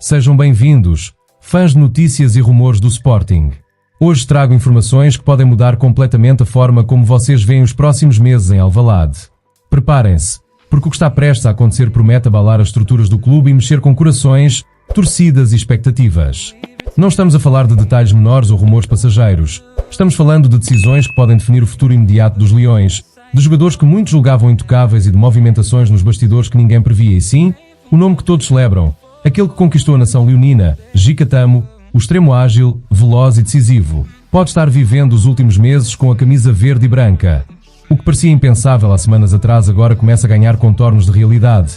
Sejam bem-vindos, fãs de notícias e rumores do Sporting. Hoje trago informações que podem mudar completamente a forma como vocês veem os próximos meses em Alvalade. Preparem-se, porque o que está prestes a acontecer promete abalar as estruturas do clube e mexer com corações, torcidas e expectativas. Não estamos a falar de detalhes menores ou rumores passageiros. Estamos falando de decisões que podem definir o futuro imediato dos Leões, de jogadores que muitos julgavam intocáveis e de movimentações nos bastidores que ninguém previa. E sim, o nome que todos celebram, aquele que conquistou a nação leonina, Jica Tamo, o extremo ágil, veloz e decisivo, pode estar vivendo os últimos meses com a camisa verde e branca. O que parecia impensável há semanas atrás agora começa a ganhar contornos de realidade.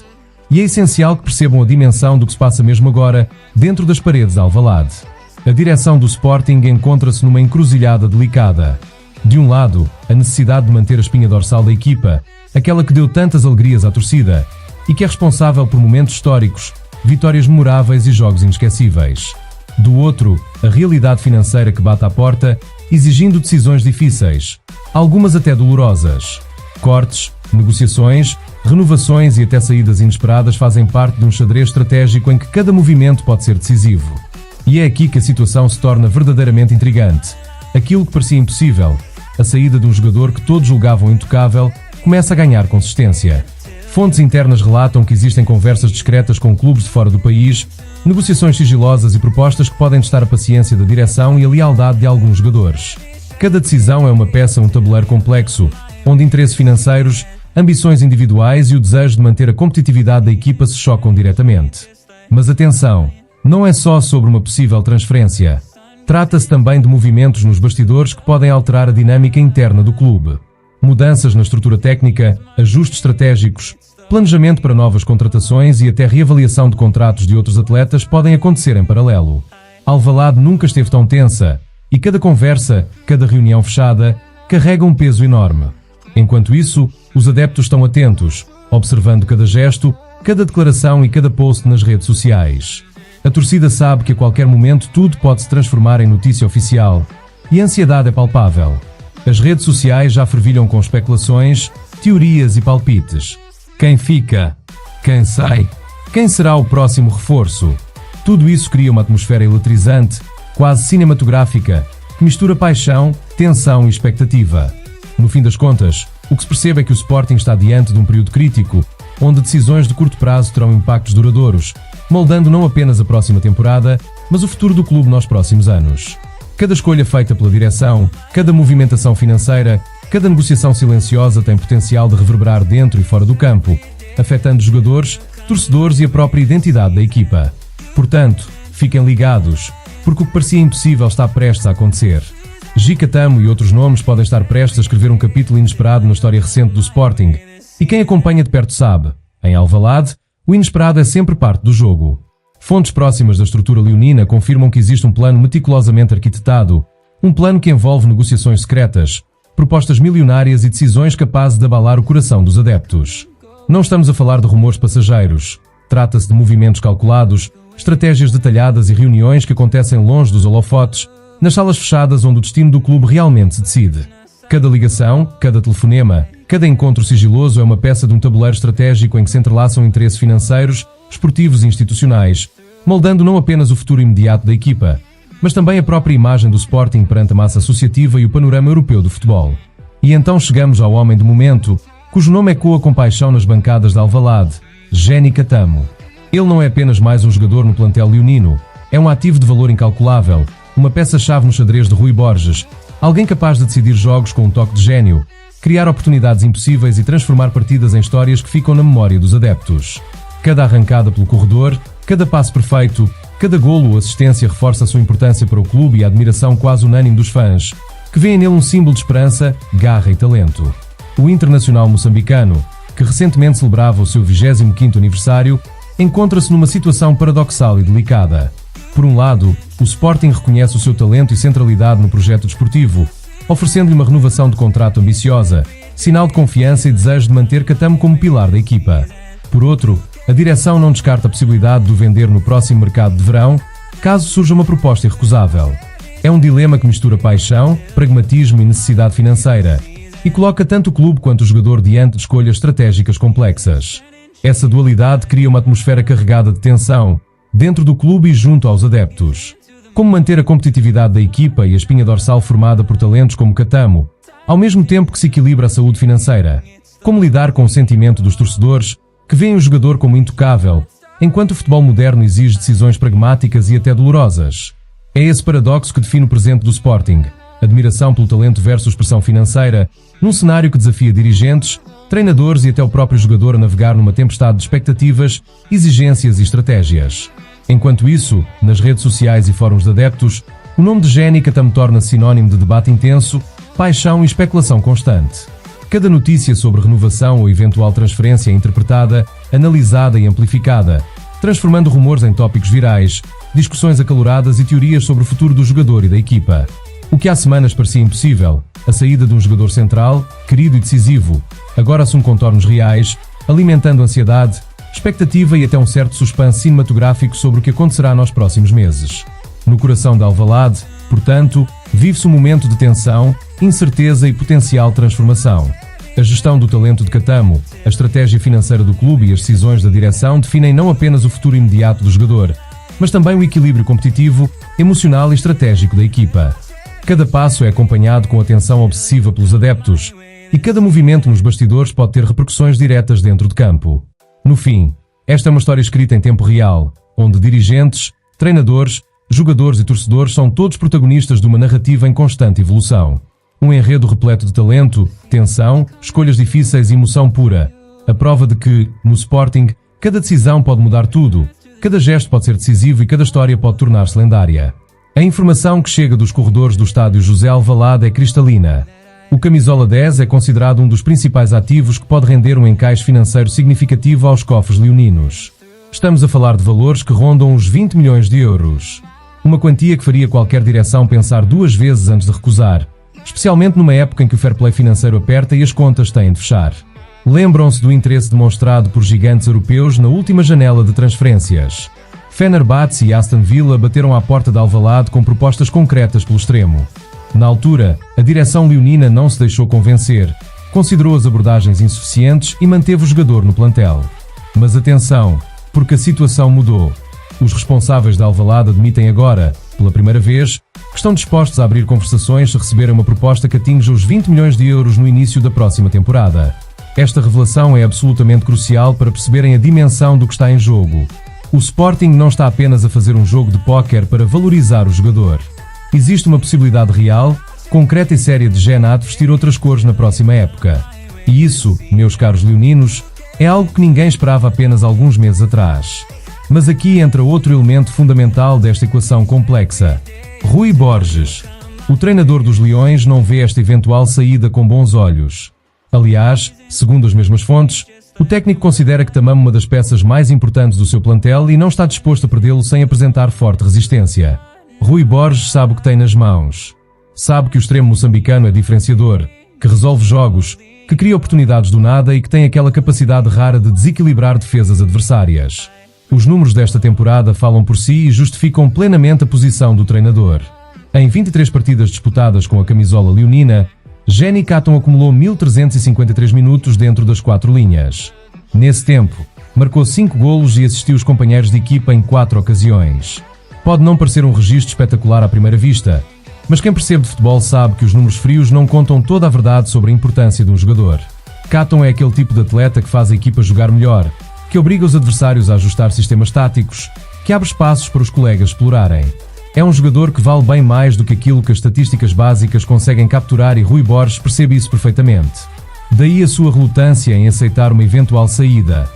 E é essencial que percebam a dimensão do que se passa mesmo agora, dentro das paredes de Alvalade. A direção do Sporting encontra-se numa encruzilhada delicada. De um lado, a necessidade de manter a espinha dorsal da equipa, aquela que deu tantas alegrias à torcida, e que é responsável por momentos históricos, vitórias memoráveis e jogos inesquecíveis. Do outro, a realidade financeira que bate à porta, exigindo decisões difíceis, algumas até dolorosas. Cortes, negociações, renovações e até saídas inesperadas fazem parte de um xadrez estratégico em que cada movimento pode ser decisivo. E é aqui que a situação se torna verdadeiramente intrigante. Aquilo que parecia impossível, a saída de um jogador que todos julgavam intocável, começa a ganhar consistência. Fontes internas relatam que existem conversas discretas com clubes de fora do país, negociações sigilosas e propostas que podem testar a paciência da direção e a lealdade de alguns jogadores. Cada decisão é uma peça, um tabuleiro complexo, onde interesses financeiros, ambições individuais e o desejo de manter a competitividade da equipa se chocam diretamente. Mas atenção, não é só sobre uma possível transferência. Trata-se também de movimentos nos bastidores que podem alterar a dinâmica interna do clube. Mudanças na estrutura técnica, ajustes estratégicos, planejamento para novas contratações e até reavaliação de contratos de outros atletas podem acontecer em paralelo. Alvalade nunca esteve tão tensa, e cada conversa, cada reunião fechada, carrega um peso enorme. Enquanto isso, os adeptos estão atentos, observando cada gesto, cada declaração e cada post nas redes sociais. A torcida sabe que a qualquer momento tudo pode se transformar em notícia oficial, e a ansiedade é palpável. As redes sociais já fervilham com especulações, teorias e palpites. Quem fica? Quem sai? Quem será o próximo reforço? Tudo isso cria uma atmosfera eletrizante, quase cinematográfica, que mistura paixão, tensão e expectativa. No fim das contas, o que se percebe é que o Sporting está diante de um período crítico, onde decisões de curto prazo terão impactos duradouros, moldando não apenas a próxima temporada, mas o futuro do clube nos próximos anos. Cada escolha feita pela direção, cada movimentação financeira, cada negociação silenciosa tem potencial de reverberar dentro e fora do campo, afetando jogadores, torcedores e a própria identidade da equipa. Portanto, fiquem ligados, porque o que parecia impossível está prestes a acontecer. Jica Tamo e outros nomes podem estar prestes a escrever um capítulo inesperado na história recente do Sporting. E quem acompanha de perto sabe, em Alvalade, o inesperado é sempre parte do jogo. Fontes próximas da estrutura leonina confirmam que existe um plano meticulosamente arquitetado, um plano que envolve negociações secretas, propostas milionárias e decisões capazes de abalar o coração dos adeptos. Não estamos a falar de rumores passageiros. Trata-se de movimentos calculados, estratégias detalhadas e reuniões que acontecem longe dos holofotes, nas salas fechadas onde o destino do clube realmente se decide. Cada ligação, cada telefonema, cada encontro sigiloso é uma peça de um tabuleiro estratégico em que se entrelaçam interesses financeiros, esportivos e institucionais, moldando não apenas o futuro imediato da equipa, mas também a própria imagem do Sporting perante a massa associativa e o panorama europeu do futebol. E então chegamos ao homem do momento, cujo nome ecoa com paixão nas bancadas de Alvalade, Jica Tamo. Ele não é apenas mais um jogador no plantel leonino, é um ativo de valor incalculável, uma peça-chave no xadrez de Rui Borges, alguém capaz de decidir jogos com um toque de gênio, criar oportunidades impossíveis e transformar partidas em histórias que ficam na memória dos adeptos. Cada arrancada pelo corredor, cada passe perfeito, cada golo ou assistência reforça a sua importância para o clube e a admiração quase unânime dos fãs, que veem nele um símbolo de esperança, garra e talento. O internacional moçambicano, que recentemente celebrava o seu 25º aniversário, encontra-se numa situação paradoxal e delicada. Por um lado, o Sporting reconhece o seu talento e centralidade no projeto desportivo, oferecendo-lhe uma renovação de contrato ambiciosa, sinal de confiança e desejo de manter Tamo como pilar da equipa. Por outro, a direção não descarta a possibilidade de o vender no próximo mercado de verão, caso surja uma proposta irrecusável. É um dilema que mistura paixão, pragmatismo e necessidade financeira, e coloca tanto o clube quanto o jogador diante de escolhas estratégicas complexas. Essa dualidade cria uma atmosfera carregada de tensão, dentro do clube e junto aos adeptos. Como manter a competitividade da equipa e a espinha dorsal formada por talentos como Catamo, ao mesmo tempo que se equilibra a saúde financeira. Como lidar com o sentimento dos torcedores, que veem o jogador como intocável, enquanto o futebol moderno exige decisões pragmáticas e até dolorosas. É esse paradoxo que define o presente do Sporting. Admiração pelo talento versus pressão financeira, num cenário que desafia dirigentes, treinadores e até o próprio jogador a navegar numa tempestade de expectativas, exigências e estratégias. Enquanto isso, nas redes sociais e fóruns de adeptos, o nome de Jenny Catamo torna-se sinónimo de debate intenso, paixão e especulação constante. Cada notícia sobre renovação ou eventual transferência é interpretada, analisada e amplificada, transformando rumores em tópicos virais, discussões acaloradas e teorias sobre o futuro do jogador e da equipa. O que há semanas parecia impossível, a saída de um jogador central, querido e decisivo, agora assume contornos reais, alimentando ansiedade, expectativa e até um certo suspense cinematográfico sobre o que acontecerá nos próximos meses. No coração de Alvalade, portanto, vive-se um momento de tensão, incerteza e potencial transformação. A gestão do talento de Catamo, a estratégia financeira do clube e as decisões da direção definem não apenas o futuro imediato do jogador, mas também o equilíbrio competitivo, emocional e estratégico da equipa. Cada passo é acompanhado com atenção obsessiva pelos adeptos, e cada movimento nos bastidores pode ter repercussões diretas dentro de campo. No fim, esta é uma história escrita em tempo real, onde dirigentes, treinadores, jogadores e torcedores são todos protagonistas de uma narrativa em constante evolução. Um enredo repleto de talento, tensão, escolhas difíceis e emoção pura. A prova de que, no Sporting, cada decisão pode mudar tudo, cada gesto pode ser decisivo e cada história pode tornar-se lendária. A informação que chega dos corredores do estádio José Alvalade é cristalina. O camisola 10 é considerado um dos principais ativos que pode render um encaixe financeiro significativo aos cofres leoninos. Estamos a falar de valores que rondam os 20 milhões de euros. Uma quantia que faria qualquer direção pensar duas vezes antes de recusar, especialmente numa época em que o fair play financeiro aperta e as contas têm de fechar. Lembram-se do interesse demonstrado por gigantes europeus na última janela de transferências. Fenerbahçe e Aston Villa bateram à porta de Alvalade com propostas concretas pelo extremo. Na altura, a direção leonina não se deixou convencer, considerou as abordagens insuficientes e manteve o jogador no plantel. Mas atenção, porque a situação mudou. Os responsáveis de Alvalade admitem agora, pela primeira vez, que estão dispostos a abrir conversações se receberem uma proposta que atinja os 20 milhões de euros no início da próxima temporada. Esta revelação é absolutamente crucial para perceberem a dimensão do que está em jogo. O Sporting não está apenas a fazer um jogo de póquer para valorizar o jogador. Existe uma possibilidade real, concreta e séria de Genat vestir outras cores na próxima época. E isso, meus caros leoninos, é algo que ninguém esperava apenas alguns meses atrás. Mas aqui entra outro elemento fundamental desta equação complexa. Rui Borges. O treinador dos Leões não vê esta eventual saída com bons olhos. Aliás, segundo as mesmas fontes, o técnico considera que Tamamo é uma das peças mais importantes do seu plantel e não está disposto a perdê-lo sem apresentar forte resistência. Rui Borges sabe o que tem nas mãos. Sabe que o extremo moçambicano é diferenciador, que resolve jogos, que cria oportunidades do nada e que tem aquela capacidade rara de desequilibrar defesas adversárias. Os números desta temporada falam por si e justificam plenamente a posição do treinador. Em 23 partidas disputadas com a camisola leonina, Jenny Catamo acumulou 1.353 minutos dentro das 4 linhas. Nesse tempo, marcou 5 golos e assistiu os companheiros de equipa em 4 ocasiões. Pode não parecer um registro espetacular à primeira vista, mas quem percebe de futebol sabe que os números frios não contam toda a verdade sobre a importância de um jogador. Catamo é aquele tipo de atleta que faz a equipa jogar melhor, que obriga os adversários a ajustar sistemas táticos, que abre espaços para os colegas explorarem. É um jogador que vale bem mais do que aquilo que as estatísticas básicas conseguem capturar e Rui Borges percebe isso perfeitamente. Daí a sua relutância em aceitar uma eventual saída.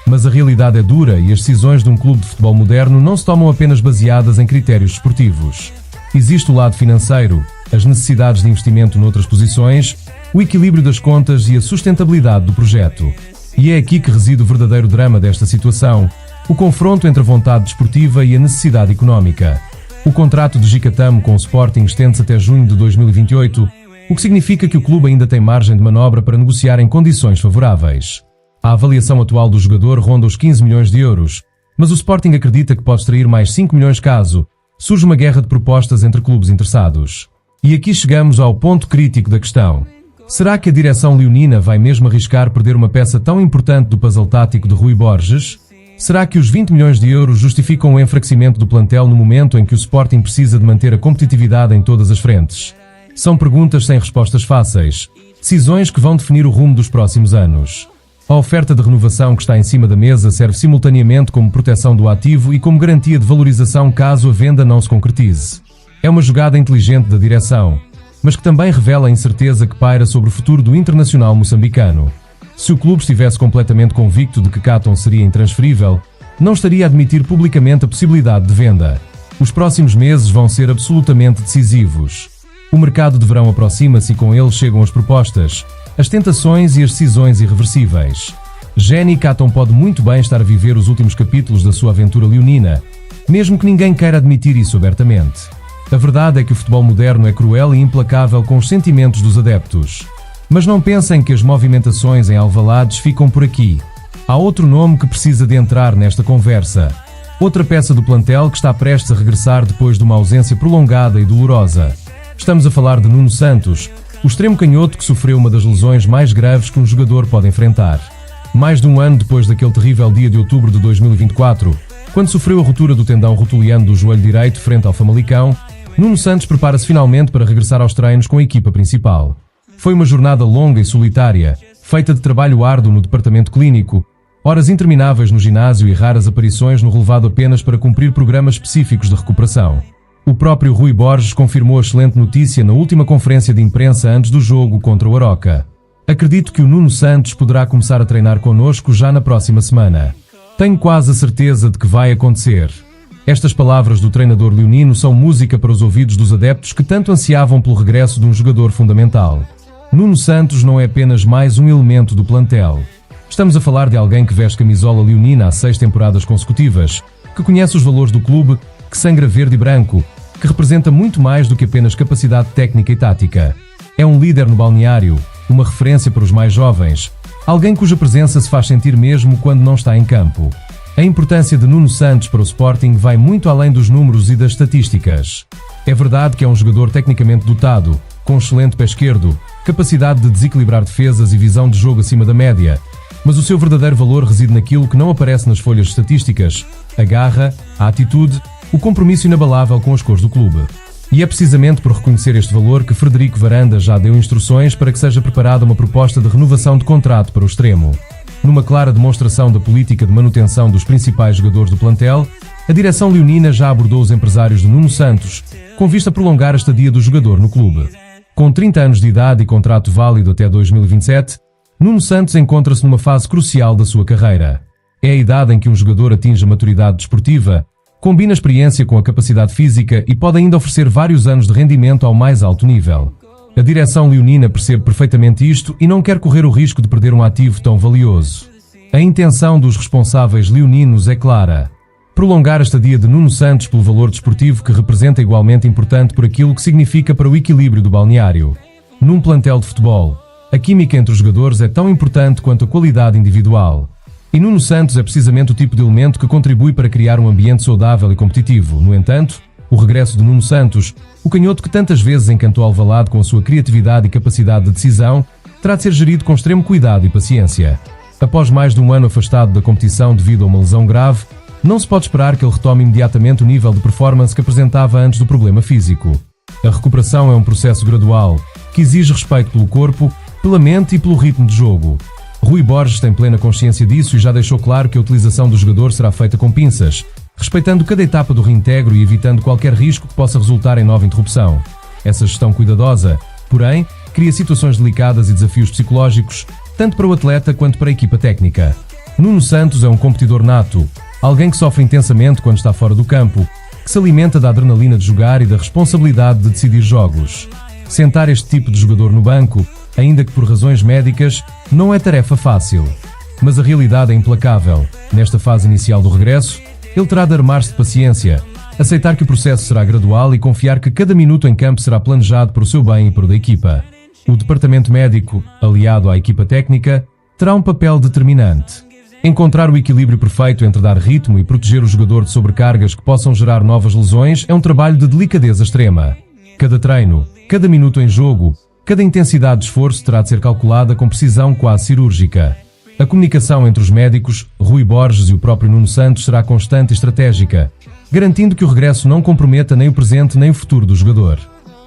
Mas a realidade é dura e as decisões de um clube de futebol moderno não se tomam apenas baseadas em critérios desportivos. Existe o lado financeiro, as necessidades de investimento noutras posições, o equilíbrio das contas e a sustentabilidade do projeto. E é aqui que reside o verdadeiro drama desta situação, o confronto entre a vontade desportiva e a necessidade económica. O contrato de Catamo com o Sporting estende-se até junho de 2028, o que significa que o clube ainda tem margem de manobra para negociar em condições favoráveis. A avaliação atual do jogador ronda os 15 milhões de euros, mas o Sporting acredita que pode extrair mais 5 milhões caso surge uma guerra de propostas entre clubes interessados. E aqui chegamos ao ponto crítico da questão. Será que a direção leonina vai mesmo arriscar perder uma peça tão importante do puzzle tático de Rui Borges? Será que os 20 milhões de euros justificam o enfraquecimento do plantel no momento em que o Sporting precisa de manter a competitividade em todas as frentes? São perguntas sem respostas fáceis, decisões que vão definir o rumo dos próximos anos. A oferta de renovação que está em cima da mesa serve simultaneamente como proteção do ativo e como garantia de valorização caso a venda não se concretize. É uma jogada inteligente da direção, mas que também revela a incerteza que paira sobre o futuro do internacional moçambicano. Se o clube estivesse completamente convicto de que Caton seria intransferível, não estaria a admitir publicamente a possibilidade de venda. Os próximos meses vão ser absolutamente decisivos. O mercado de verão aproxima-se e com ele chegam as propostas, as tentações e as decisões irreversíveis. Jenny Caton pode muito bem estar a viver os últimos capítulos da sua aventura leonina, mesmo que ninguém queira admitir isso abertamente. A verdade é que o futebol moderno é cruel e implacável com os sentimentos dos adeptos. Mas não pensem que as movimentações em Alvalade ficam por aqui. Há outro nome que precisa de entrar nesta conversa. Outra peça do plantel que está prestes a regressar depois de uma ausência prolongada e dolorosa. Estamos a falar de Nuno Santos, o extremo canhoto que sofreu uma das lesões mais graves que um jogador pode enfrentar. Mais de um ano depois daquele terrível dia de outubro de 2024, quando sofreu a ruptura do tendão rotuliano do joelho direito frente ao Famalicão, Nuno Santos prepara-se finalmente para regressar aos treinos com a equipa principal. Foi uma jornada longa e solitária, feita de trabalho árduo no departamento clínico, horas intermináveis no ginásio e raras aparições no relevado apenas para cumprir programas específicos de recuperação. O próprio Rui Borges confirmou a excelente notícia na última conferência de imprensa antes do jogo contra o Aroca. Acredito que o Nuno Santos poderá começar a treinar connosco já na próxima semana. Tenho quase a certeza de que vai acontecer. Estas palavras do treinador leonino são música para os ouvidos dos adeptos que tanto ansiavam pelo regresso de um jogador fundamental. Nuno Santos não é apenas mais um elemento do plantel. Estamos a falar de alguém que veste camisola leonina há 6 temporadas consecutivas, que conhece os valores do clube, que sangra verde e branco, que representa muito mais do que apenas capacidade técnica e tática. É um líder no balneário, uma referência para os mais jovens, alguém cuja presença se faz sentir mesmo quando não está em campo. A importância de Nuno Santos para o Sporting vai muito além dos números e das estatísticas. É verdade que é um jogador tecnicamente dotado, com excelente pé esquerdo, capacidade de desequilibrar defesas e visão de jogo acima da média, mas o seu verdadeiro valor reside naquilo que não aparece nas folhas estatísticas: a garra, a atitude, o compromisso inabalável com as cores do clube. E é precisamente por reconhecer este valor que Frederico Varanda já deu instruções para que seja preparada uma proposta de renovação de contrato para o extremo. Numa clara demonstração da política de manutenção dos principais jogadores do plantel, a direção leonina já abordou os empresários de Nuno Santos, com vista a prolongar a estadia do jogador no clube. Com 30 anos de idade e contrato válido até 2027, Nuno Santos encontra-se numa fase crucial da sua carreira. É a idade em que um jogador atinge a maturidade desportiva, combina a experiência com a capacidade física e pode ainda oferecer vários anos de rendimento ao mais alto nível. A direção leonina percebe perfeitamente isto e não quer correr o risco de perder um ativo tão valioso. A intenção dos responsáveis leoninos é clara: prolongar a estadia de Nuno Santos pelo valor desportivo que representa igualmente importante por aquilo que significa para o equilíbrio do balneário. Num plantel de futebol, a química entre os jogadores é tão importante quanto a qualidade individual. E Nuno Santos é precisamente o tipo de elemento que contribui para criar um ambiente saudável e competitivo. No entanto, o regresso de Nuno Santos, o canhoto que tantas vezes encantou Alvalade com a sua criatividade e capacidade de decisão, terá de ser gerido com extremo cuidado e paciência. Após mais de um ano afastado da competição devido a uma lesão grave, não se pode esperar que ele retome imediatamente o nível de performance que apresentava antes do problema físico. A recuperação é um processo gradual, que exige respeito pelo corpo, pela mente e pelo ritmo de jogo. Rui Borges tem plena consciência disso e já deixou claro que a utilização do jogador será feita com pinças, respeitando cada etapa do reintegro e evitando qualquer risco que possa resultar em nova interrupção. Essa gestão cuidadosa, porém, cria situações delicadas e desafios psicológicos, tanto para o atleta quanto para a equipa técnica. Nuno Santos é um competidor nato, alguém que sofre intensamente quando está fora do campo, que se alimenta da adrenalina de jogar e da responsabilidade de decidir jogos. Sentar este tipo de jogador no banco, ainda que por razões médicas, não é tarefa fácil. Mas a realidade é implacável. Nesta fase inicial do regresso, ele terá de armar-se de paciência, aceitar que o processo será gradual e confiar que cada minuto em campo será planejado para o seu bem e para o da equipa. O departamento médico, aliado à equipa técnica, terá um papel determinante. Encontrar o equilíbrio perfeito entre dar ritmo e proteger o jogador de sobrecargas que possam gerar novas lesões é um trabalho de delicadeza extrema. Cada treino, cada minuto em jogo, cada intensidade de esforço terá de ser calculada com precisão quase cirúrgica. A comunicação entre os médicos, Rui Borges e o próprio Nuno Santos será constante e estratégica, garantindo que o regresso não comprometa nem o presente nem o futuro do jogador.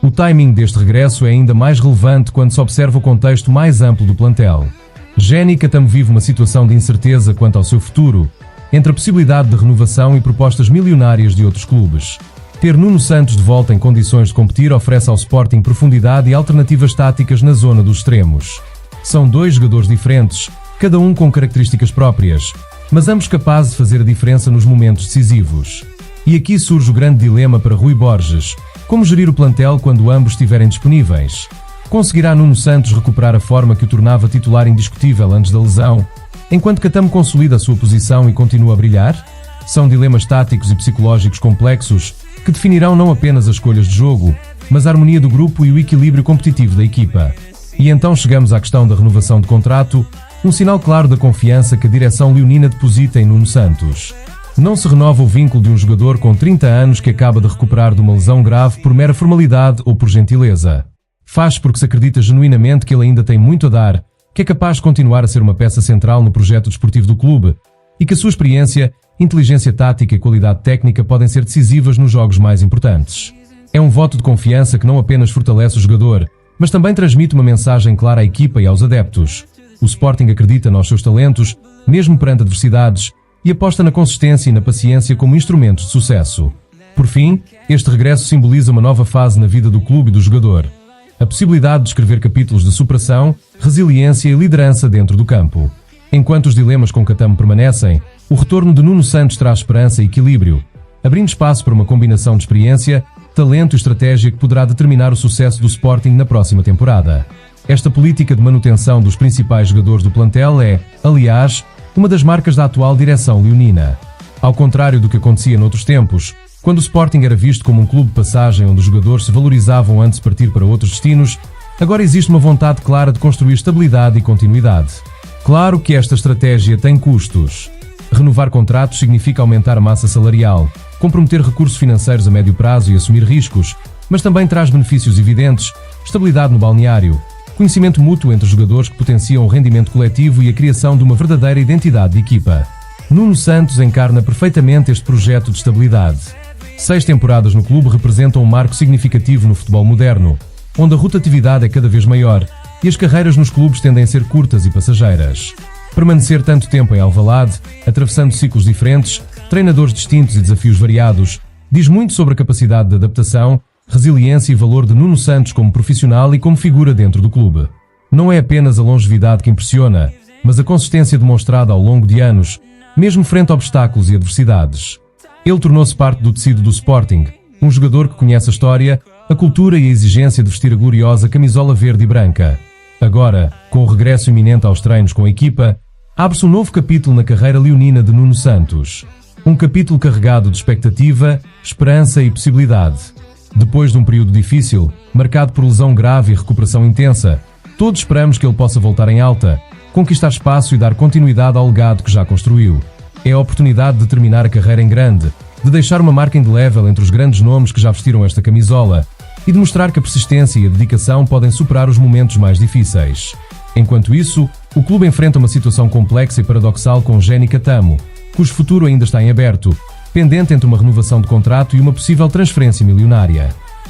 O timing deste regresso é ainda mais relevante quando se observa o contexto mais amplo do plantel. Géni Catamo vive uma situação de incerteza quanto ao seu futuro, entre a possibilidade de renovação e propostas milionárias de outros clubes. Ter Nuno Santos de volta em condições de competir oferece ao Sporting profundidade e alternativas táticas na zona dos extremos. São dois jogadores diferentes, cada um com características próprias, mas ambos capazes de fazer a diferença nos momentos decisivos. E aqui surge o grande dilema para Rui Borges: como gerir o plantel quando ambos estiverem disponíveis? Conseguirá Nuno Santos recuperar a forma que o tornava titular indiscutível antes da lesão, enquanto Catamo consolida a sua posição e continua a brilhar? São dilemas táticos e psicológicos complexos que definirão não apenas as escolhas de jogo, mas a harmonia do grupo e o equilíbrio competitivo da equipa. E então chegamos à questão da renovação de contrato, um sinal claro da confiança que a direção leonina deposita em Nuno Santos. Não se renova o vínculo de um jogador com 30 anos que acaba de recuperar de uma lesão grave por mera formalidade ou por gentileza. Faz porque se acredita genuinamente que ele ainda tem muito a dar, que é capaz de continuar a ser uma peça central no projeto desportivo do clube e que a sua experiência, inteligência tática e qualidade técnica podem ser decisivas nos jogos mais importantes. É um voto de confiança que não apenas fortalece o jogador, mas também transmite uma mensagem clara à equipa e aos adeptos. O Sporting acredita nos seus talentos, mesmo perante adversidades, e aposta na consistência e na paciência como instrumentos de sucesso. Por fim, este regresso simboliza uma nova fase na vida do clube e do jogador. A possibilidade de escrever capítulos de superação, resiliência e liderança dentro do campo. Enquanto os dilemas com Catamo permanecem, o retorno de Nuno Santos traz esperança e equilíbrio, abrindo espaço para uma combinação de experiência, talento e estratégia que poderá determinar o sucesso do Sporting na próxima temporada. Esta política de manutenção dos principais jogadores do plantel é, aliás, uma das marcas da atual direção leonina. Ao contrário do que acontecia noutros tempos, quando o Sporting era visto como um clube de passagem onde os jogadores se valorizavam antes de partir para outros destinos, agora existe uma vontade clara de construir estabilidade e continuidade. Claro que esta estratégia tem custos. Renovar contratos significa aumentar a massa salarial, comprometer recursos financeiros a médio prazo e assumir riscos, mas também traz benefícios evidentes, estabilidade no balneário, conhecimento mútuo entre os jogadores que potenciam o rendimento coletivo e a criação de uma verdadeira identidade de equipa. Nuno Santos encarna perfeitamente este projeto de estabilidade. 6 temporadas no clube representam um marco significativo no futebol moderno, onde a rotatividade é cada vez maior e as carreiras nos clubes tendem a ser curtas e passageiras. Permanecer tanto tempo em Alvalade, atravessando ciclos diferentes, treinadores distintos e desafios variados, diz muito sobre a capacidade de adaptação, resiliência e valor de Nuno Santos como profissional e como figura dentro do clube. Não é apenas a longevidade que impressiona, mas a consistência demonstrada ao longo de anos, mesmo frente a obstáculos e adversidades. Ele tornou-se parte do tecido do Sporting, um jogador que conhece a história, a cultura e a exigência de vestir a gloriosa camisola verde e branca. Agora, com o regresso iminente aos treinos com a equipa, abre-se um novo capítulo na carreira leonina de Nuno Santos. Um capítulo carregado de expectativa, esperança e possibilidade. Depois de um período difícil, marcado por lesão grave e recuperação intensa, todos esperamos que ele possa voltar em alta, conquistar espaço e dar continuidade ao legado que já construiu. É a oportunidade de terminar a carreira em grande, de deixar uma marca indelével entre os grandes nomes que já vestiram esta camisola e de mostrar que a persistência e a dedicação podem superar os momentos mais difíceis. Enquanto isso, o clube enfrenta uma situação complexa e paradoxal com Géni Catamo, cujo futuro ainda está em aberto, pendente entre uma renovação de contrato e uma possível transferência milionária.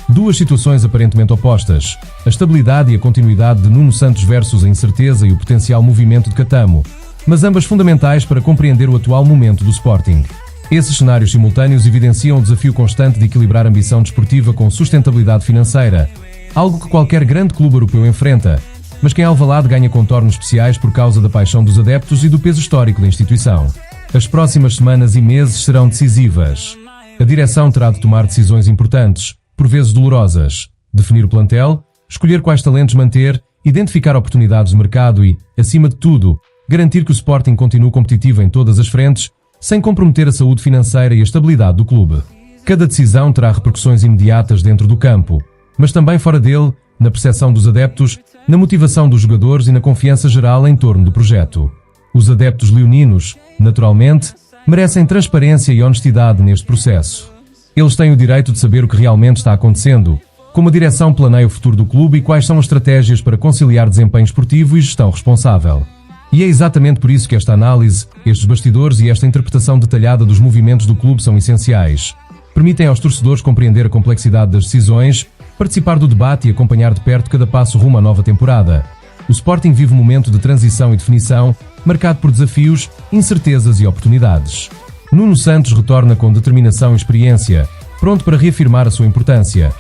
Duas situações aparentemente opostas, a estabilidade e a continuidade de Nuno Santos versus a incerteza e o potencial movimento de Catamo, mas ambas fundamentais para compreender o atual momento do Sporting. Esses cenários simultâneos evidenciam o desafio constante de equilibrar a ambição desportiva com sustentabilidade financeira, algo que qualquer grande clube europeu enfrenta, mas que em Alvalade ganha contornos especiais por causa da paixão dos adeptos e do peso histórico da instituição. As próximas semanas e meses serão decisivas. A direção terá de tomar decisões importantes, por vezes dolorosas, definir o plantel, escolher quais talentos manter, identificar oportunidades de mercado e, acima de tudo, garantir que o Sporting continue competitivo em todas as frentes, sem comprometer a saúde financeira e a estabilidade do clube. Cada decisão terá repercussões imediatas dentro do campo, mas também fora dele, na percepção dos adeptos, na motivação dos jogadores e na confiança geral em torno do projeto. Os adeptos leoninos, naturalmente, merecem transparência e honestidade neste processo. Eles têm o direito de saber o que realmente está acontecendo, como a direção planeia o futuro do clube e quais são as estratégias para conciliar desempenho esportivo e gestão responsável. E é exatamente por isso que esta análise, estes bastidores e esta interpretação detalhada dos movimentos do clube são essenciais. Permitem aos torcedores compreender a complexidade das decisões, participar do debate e acompanhar de perto cada passo rumo à nova temporada. O Sporting vive um momento de transição e definição, marcado por desafios, incertezas e oportunidades. Nuno Santos retorna com determinação e experiência, pronto para reafirmar a sua importância.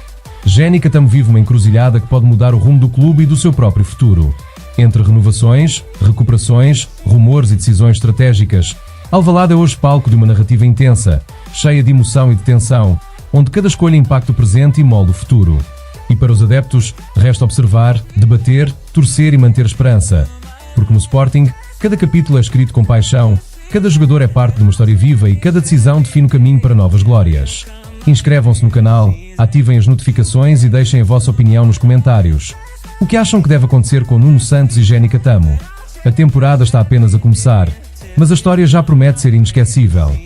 Génica também vive uma encruzilhada que pode mudar o rumo do clube e do seu próprio futuro. Entre renovações, recuperações, rumores e decisões estratégicas, Alvalade é hoje palco de uma narrativa intensa, cheia de emoção e de tensão, onde cada escolha impacta o presente e molda o futuro. E para os adeptos, resta observar, debater, torcer e manter esperança. Porque no Sporting, cada capítulo é escrito com paixão, cada jogador é parte de uma história viva e cada decisão define o caminho para novas glórias. Inscrevam-se no canal, ativem as notificações e deixem a vossa opinião nos comentários. O que acham que deve acontecer com Nuno Santos e Génica Tamo? A temporada está apenas a começar, mas a história já promete ser inesquecível.